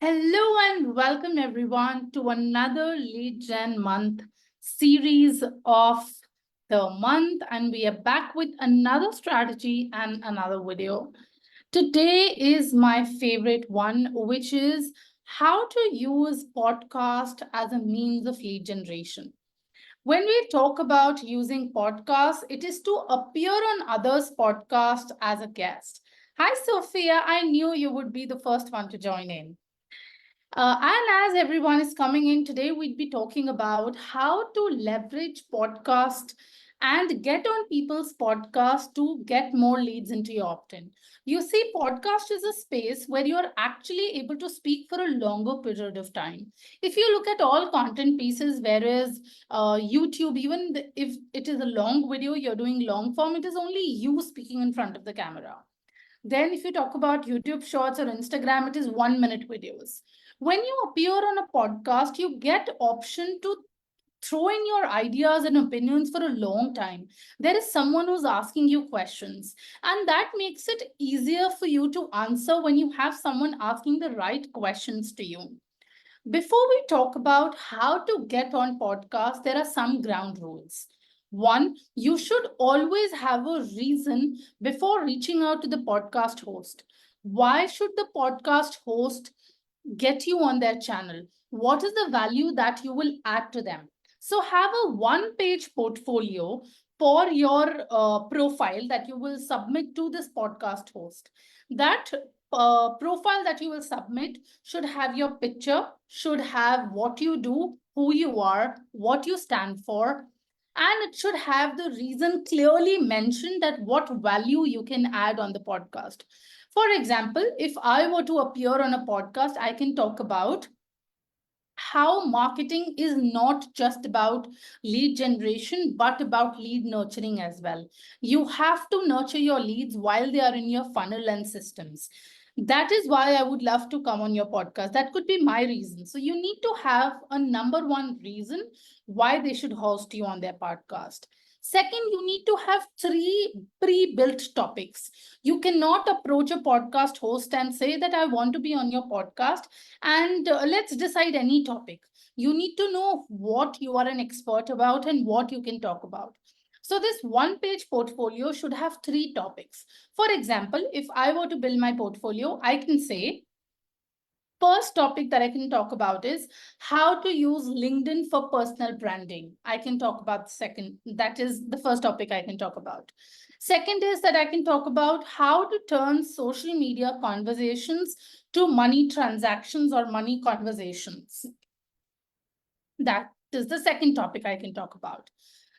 Hello and welcome everyone to another Lead Gen Month series of the month, and we are back with another strategy and another video. Today is my favorite one, which is how to use podcast as a means of lead generation. When we talk about using podcasts, it is to appear on others' podcast as a guest. Hi, Sophia. I knew you would be the first one to join in. And as everyone is coming in today, we'd be talking about how to leverage podcast and get on people's podcast to get more leads into your opt-in. You see, podcast is a space where you're actually able to speak for a longer period of time. If you look at all content pieces, whereas YouTube, if it is a long video, you're doing long form, it is only you speaking in front of the camera. Then, if you talk about YouTube Shorts or Instagram, it is 1 minute videos. When you appear on a podcast, you get option to throw in your ideas and opinions for a long time. There is someone who's asking you questions, and that makes it easier for you to answer when you have someone asking the right questions to you. Before we talk about how to get on podcast, there are some ground rules. One, you should always have a reason before reaching out to the podcast host. Why should the podcast host get you on their channel? What is the value that you will add to them? So, have a one page portfolio for your profile that you will submit to this podcast host. That profile that you will submit should have your picture, should have what you do, who you are, what you stand for, and it should have the reason clearly mentioned that what value you can add on the podcast. For example, if I were to appear on a podcast, I can talk about how marketing is not just about lead generation, but about lead nurturing as well. You have to nurture your leads while they are in your funnel and systems. That is why I would love to come on your podcast. That could be my reason. So you need to have a number one reason why they should host you on their podcast. Second, you need to have three pre built topics. You cannot approach a podcast host and say that I want to be on your podcast and let's decide any topic. You need to know what you are an expert about and what you can talk about. So, this one page portfolio should have three topics. For example, if I were to build my portfolio, I can say, first topic that I can talk about is how to use LinkedIn for personal branding. I can talk about the second, that is the first topic I can talk about. Second is that I can talk about how to turn social media conversations to money transactions or money conversations. That is the second topic I can talk about.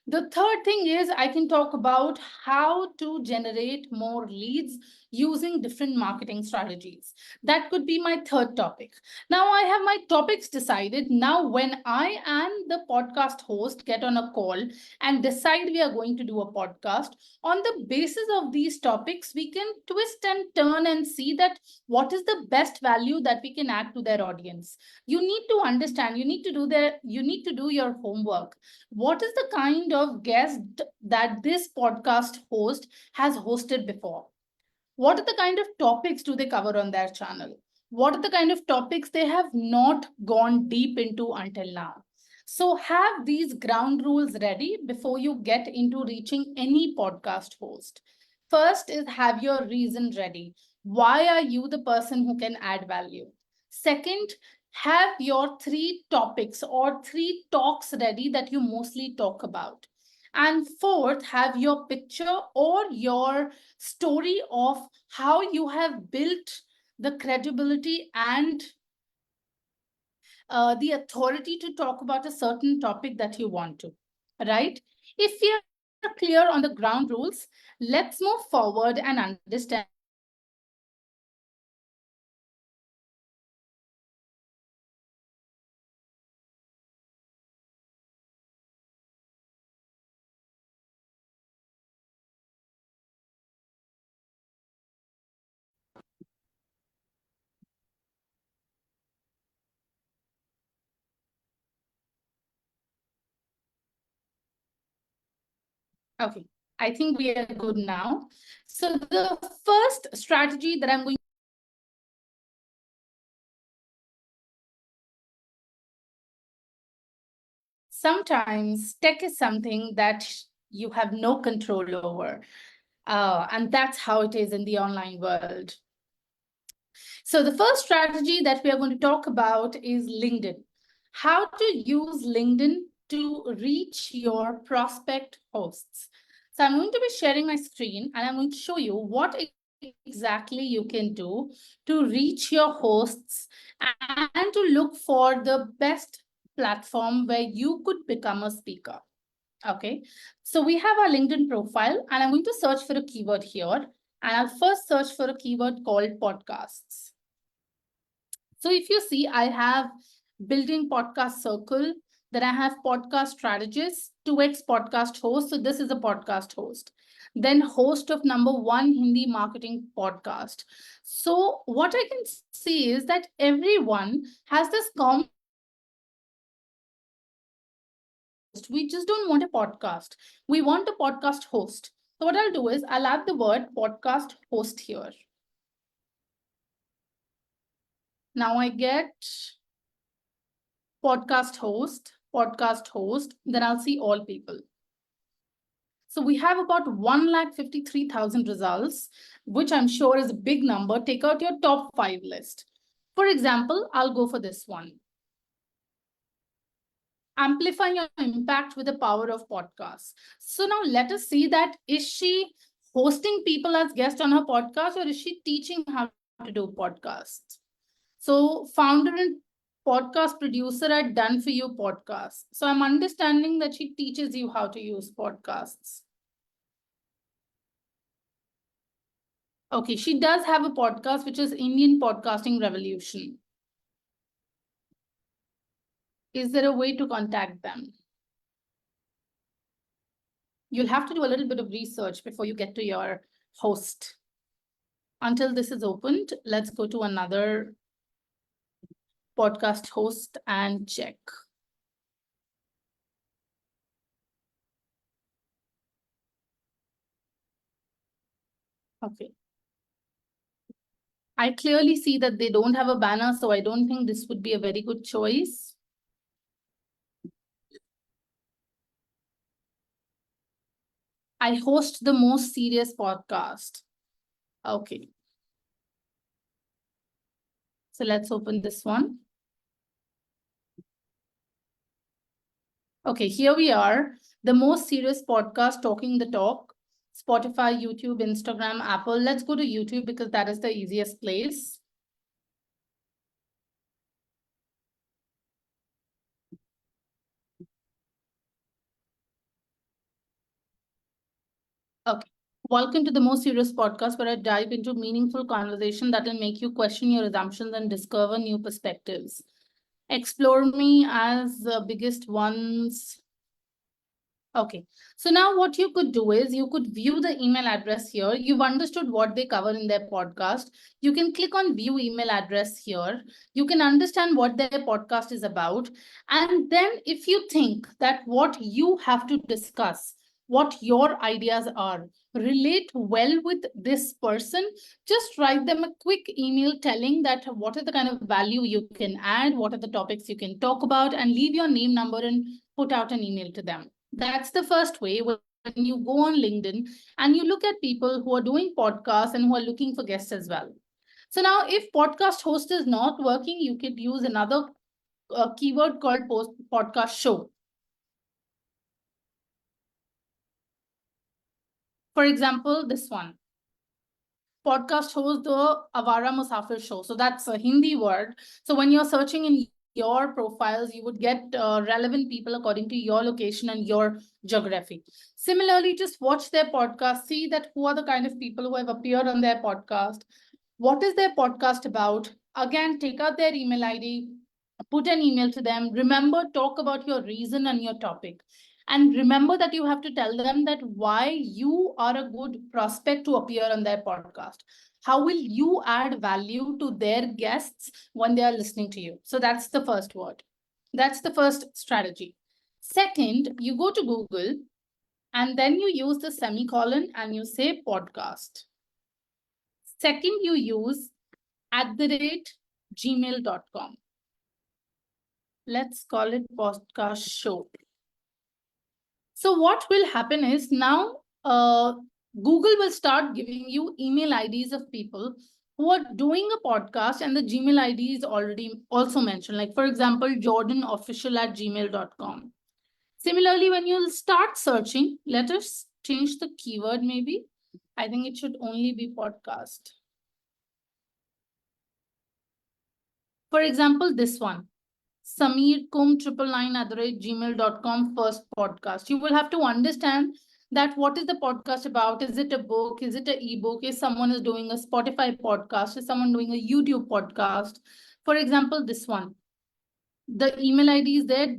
The third thing is I can talk about how to generate more leads using different marketing strategies. That could be my third topic. Now I have my topics decided. Now, when I and the podcast host get on a call and decide we are going to do a podcast, on the basis of these topics, we can twist and turn and see that what is the best value that we can add to their audience. You need to understand, you need to do your homework. What is the kind of guest that this podcast host has hosted before? What are the kind of topics do they cover on their channel? What are the kind of topics they have not gone deep into until now? So have these ground rules ready before you get into reaching any podcast host. First is have your reason ready. Why are you the person who can add value? Second, have your three topics or three talks ready that you mostly talk about. And fourth, have your picture or your story of how you have built the credibility and the authority to talk about a certain topic that you want to, right? If we are clear on the ground rules, let's move forward and understand how to use podcast as a means of lead generation. So let's talk about how to use podcast as a means of lead generation. Now, okay, I think we are good now. So the first strategy that I'm going sometimes tech is something that you have no control over. And that's how it is in the online world. So the first strategy that we are going to talk about is LinkedIn. How to use LinkedIn to reach your prospect hosts. So I'm going to be sharing my screen and I'm going to show you what exactly you can do to reach your hosts and to look for the best platform where you could become a speaker. Okay, so we have our LinkedIn profile and I'm going to search for a keyword here. And I'll first search for a keyword called podcasts. So if you see, I have built-in podcast circle, then I have podcast strategist, 2x podcast host. So this is a podcast host. Then host of number one Hindi marketing podcast. So what I can see is that everyone has this common host. We just don't want a podcast. We want a podcast host. So what I'll do is I'll add the word podcast host here. Now I get podcast host, then I'll see all people. So we have about 1,53,000 results, which I'm sure is a big number. Take out your top 5 list. For example, I'll go for this one. Amplify your impact with the power of podcasts. So now let us see that is she hosting people as guests on her podcast or is she teaching how to do podcasts? So founder and podcast producer at Done For You podcast. So I'm understanding that she teaches you how to use podcasts. Okay, she does have a podcast, which is Indian Podcasting Revolution. Is there a way to contact them? You'll have to do a little bit of research before you get to your host. Until this is opened, let's go to another podcast host and check. Okay. I clearly see that they don't have a banner, so I don't think this would be a very good choice. I host the most serious podcast. Okay. So let's open this one. Okay, here we are. The most serious podcast, Talking the Talk. Spotify, YouTube, Instagram, Apple. Let's go to YouTube because that is the easiest place. Okay. Welcome to the Most Serious Podcast, where I dive into meaningful conversation that will make you question your assumptions and discover new perspectives. Explore me as the biggest ones. Okay, so now what you could do is you could view the email address here. You've understood what they cover in their podcast. You can click on view email address here. You can understand what their podcast is about. And then if you think that what you have to discuss, what your ideas are, relate well with this person, just write them a quick email telling that what is the kind of value you can add, what are the topics you can talk about, and leave your name, number, and put out an email to them. That's the first way when you go on LinkedIn and you look at people who are doing podcasts and who are looking for guests as well. So now if podcast host is not working, you could use another keyword called podcast show. For example, this one. Podcast host the Avara Musafir show. So that's a Hindi word. So when you're searching in your profiles, you would get relevant people according to your location and your geography. Similarly, just watch their podcast, see that who are the kind of people who have appeared on their podcast. What is their podcast about? Again, take out their email ID, put an email to them. Remember, talk about your reason and your topic. And remember that you have to tell them that why you are a good prospect to appear on their podcast. How will you add value to their guests when they are listening to you? So that's the first word. That's the first strategy. Second, you go to Google and then you use the semicolon and you say podcast. Second, you use @gmail.com. Let's call it podcast show. So what will happen is now Google will start giving you email IDs of people who are doing a podcast, and the Gmail ID is already also mentioned. Like, for example, jordanofficial@gmail.com. Similarly, when you start searching, let us change the keyword maybe. I think it should only be podcast. For example, this one, sameerkum999@gmail.com, first podcast. You will have to understand that what is the podcast about? Is it a book? Is it an ebook? Is someone is doing a Spotify podcast? Is someone doing a YouTube podcast? For example, this one, the email ID is there,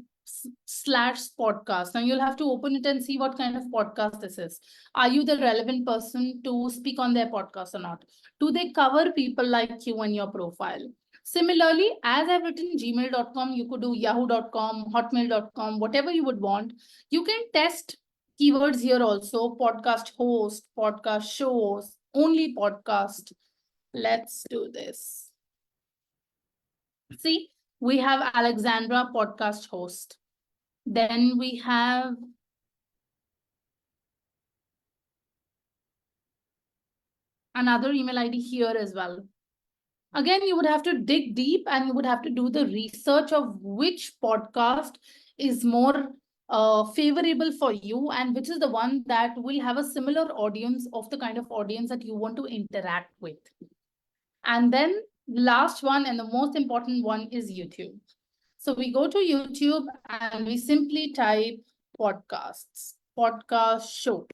slash podcast. Now you'll have to open it and see what kind of podcast this is. Are you the relevant person to speak on their podcast or not? Do they cover people like you in your profile? Similarly, as I've written gmail.com, you could do yahoo.com, hotmail.com, whatever you would want. You can test keywords here also: podcast host, podcast shows, only podcast. Let's do this. See, we have Alexandra, podcast host. Then we have another email ID here as well. Again, you would have to dig deep and you would have to do the research of which podcast is more favorable for you and which is the one that will have a similar audience of the kind of audience that you want to interact with. And then the last one and the most important one is YouTube. So we go to YouTube and we simply type podcasts, podcast show.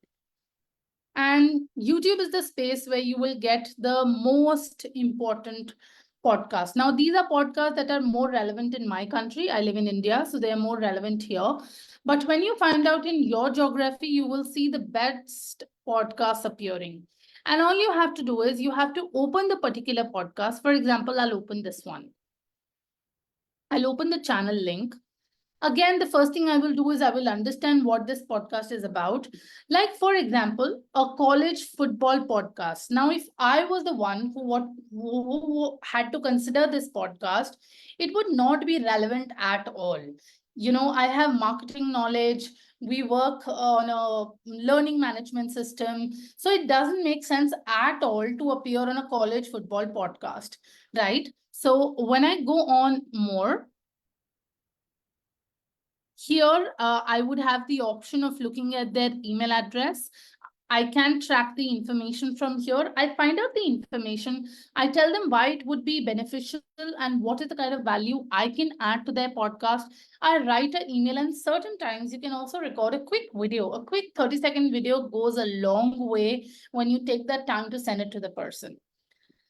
And YouTube is the space where you will get the most important podcasts. Now, these are podcasts that are more relevant in my country. I live in India, so they are more relevant here. But when you find out in your geography, you will see the best podcasts appearing. And all you have to do is you have to open the particular podcast. For example, I'll open this one. I'll open the channel link. Again, the first thing I will do is I will understand what this podcast is about. Like, for example, a college football podcast. Now, if I was the one who had to consider this podcast, it would not be relevant at all. You know, I have marketing knowledge. We work on a learning management system. So it doesn't make sense at all to appear on a college football podcast, right? So when I go on more, here, I would have the option of looking at their email address. I can track the information from here. I find out the information. I tell them why it would be beneficial and what is the kind of value I can add to their podcast. I write an email, and certain times you can also record a quick video. A quick 30-second video goes a long way when you take that time to send it to the person.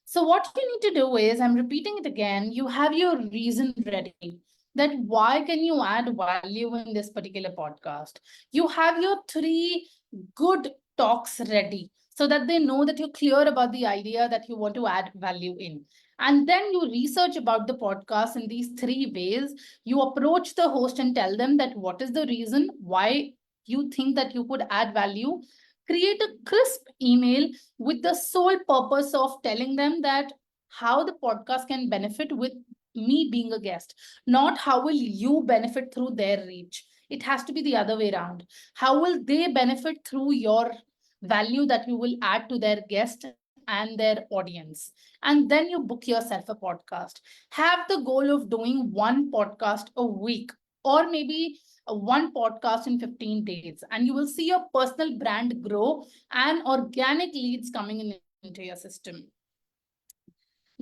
So what you need to do is, I'm repeating it again, you have your reason ready. That why can you add value in this particular podcast? You have your 3 good talks ready so that they know that you're clear about the idea that you want to add value in. And then you research about the podcast in these 3 ways. You approach the host and tell them that what is the reason why you think that you could add value. Create a crisp email with the sole purpose of telling them that how the podcast can benefit with me being a guest, not how will you benefit through their reach. It has to be the other way around. How will they benefit through your value that you will add to their guest and their audience? And then you book yourself a podcast. Have the goal of doing one podcast a week, or maybe one podcast in 15 days, and you will see your personal brand grow and organic leads coming into your system.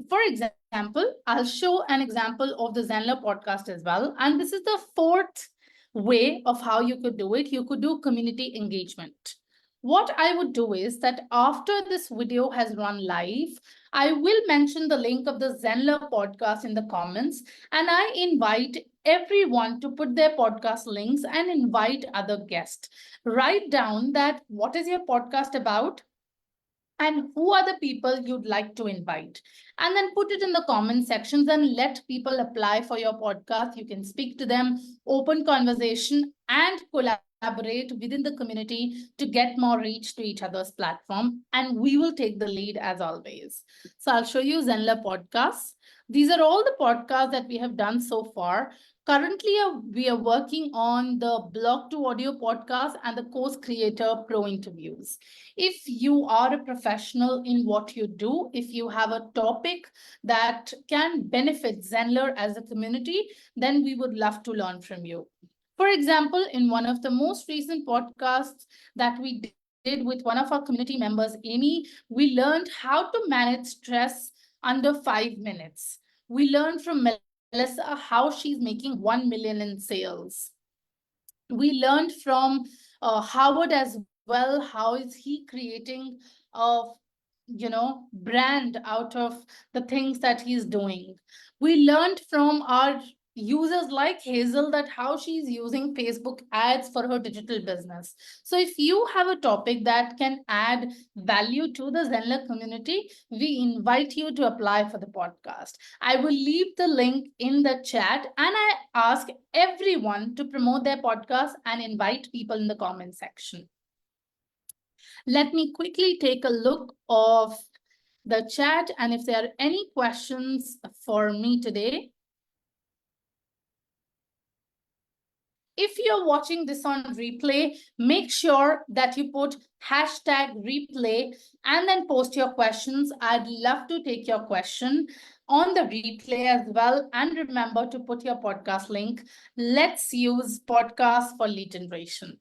For example, I'll show an example of the Zenler podcast as well. And this is the 4th way of how you could do it. You could do community engagement. What I would do is that after this video has run live, I will mention the link of the Zenler podcast in the comments, and I invite everyone to put their podcast links and invite other guests. Write down that what is your podcast about and who are the people you'd like to invite, and then put it in the comment sections and let people apply for your podcast. You can speak to them, open conversation, and collaborate within the community to get more reach to each other's platform, and we will take the lead as always. So I'll show you Zenler podcasts. These are all the podcasts that we have done so far. Currently, we are working on the blog to audio podcast and the course creator pro interviews. If you are a professional in what you do, if you have a topic that can benefit Zenler as a community, then we would love to learn from you. For example, in one of the most recent podcasts that we did with one of our community members, Amy, we learned how to manage stress under 5 minutes. We learned from Melissa how she's making 1 million in sales. We learned from Howard as well. How is he creating a brand out of the things that he's doing? We learned from our users like Hazel that how she's using Facebook ads for her digital business. So if you have a topic that can add value to the Zenler community, we invite you to apply for the podcast. I will leave the link in the chat, and I ask everyone to promote their podcast and invite people in the comment section. Let me quickly take a look of the chat, and if there are any questions for me today. If you're watching this on replay, make sure that you put hashtag replay and then post your questions. I'd love to take your question on the replay as well. And remember to put your podcast link. Let's use podcast for lead generation.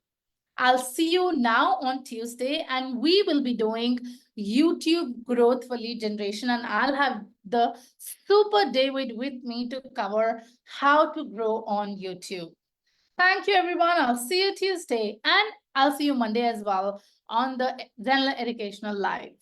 I'll see you now on Tuesday, and we will be doing YouTube growth for lead generation. And I'll have the super David with me to cover how to grow on YouTube. Thank you, everyone. I'll see you Tuesday, and I'll see you Monday as well on the Zenler Educational Live.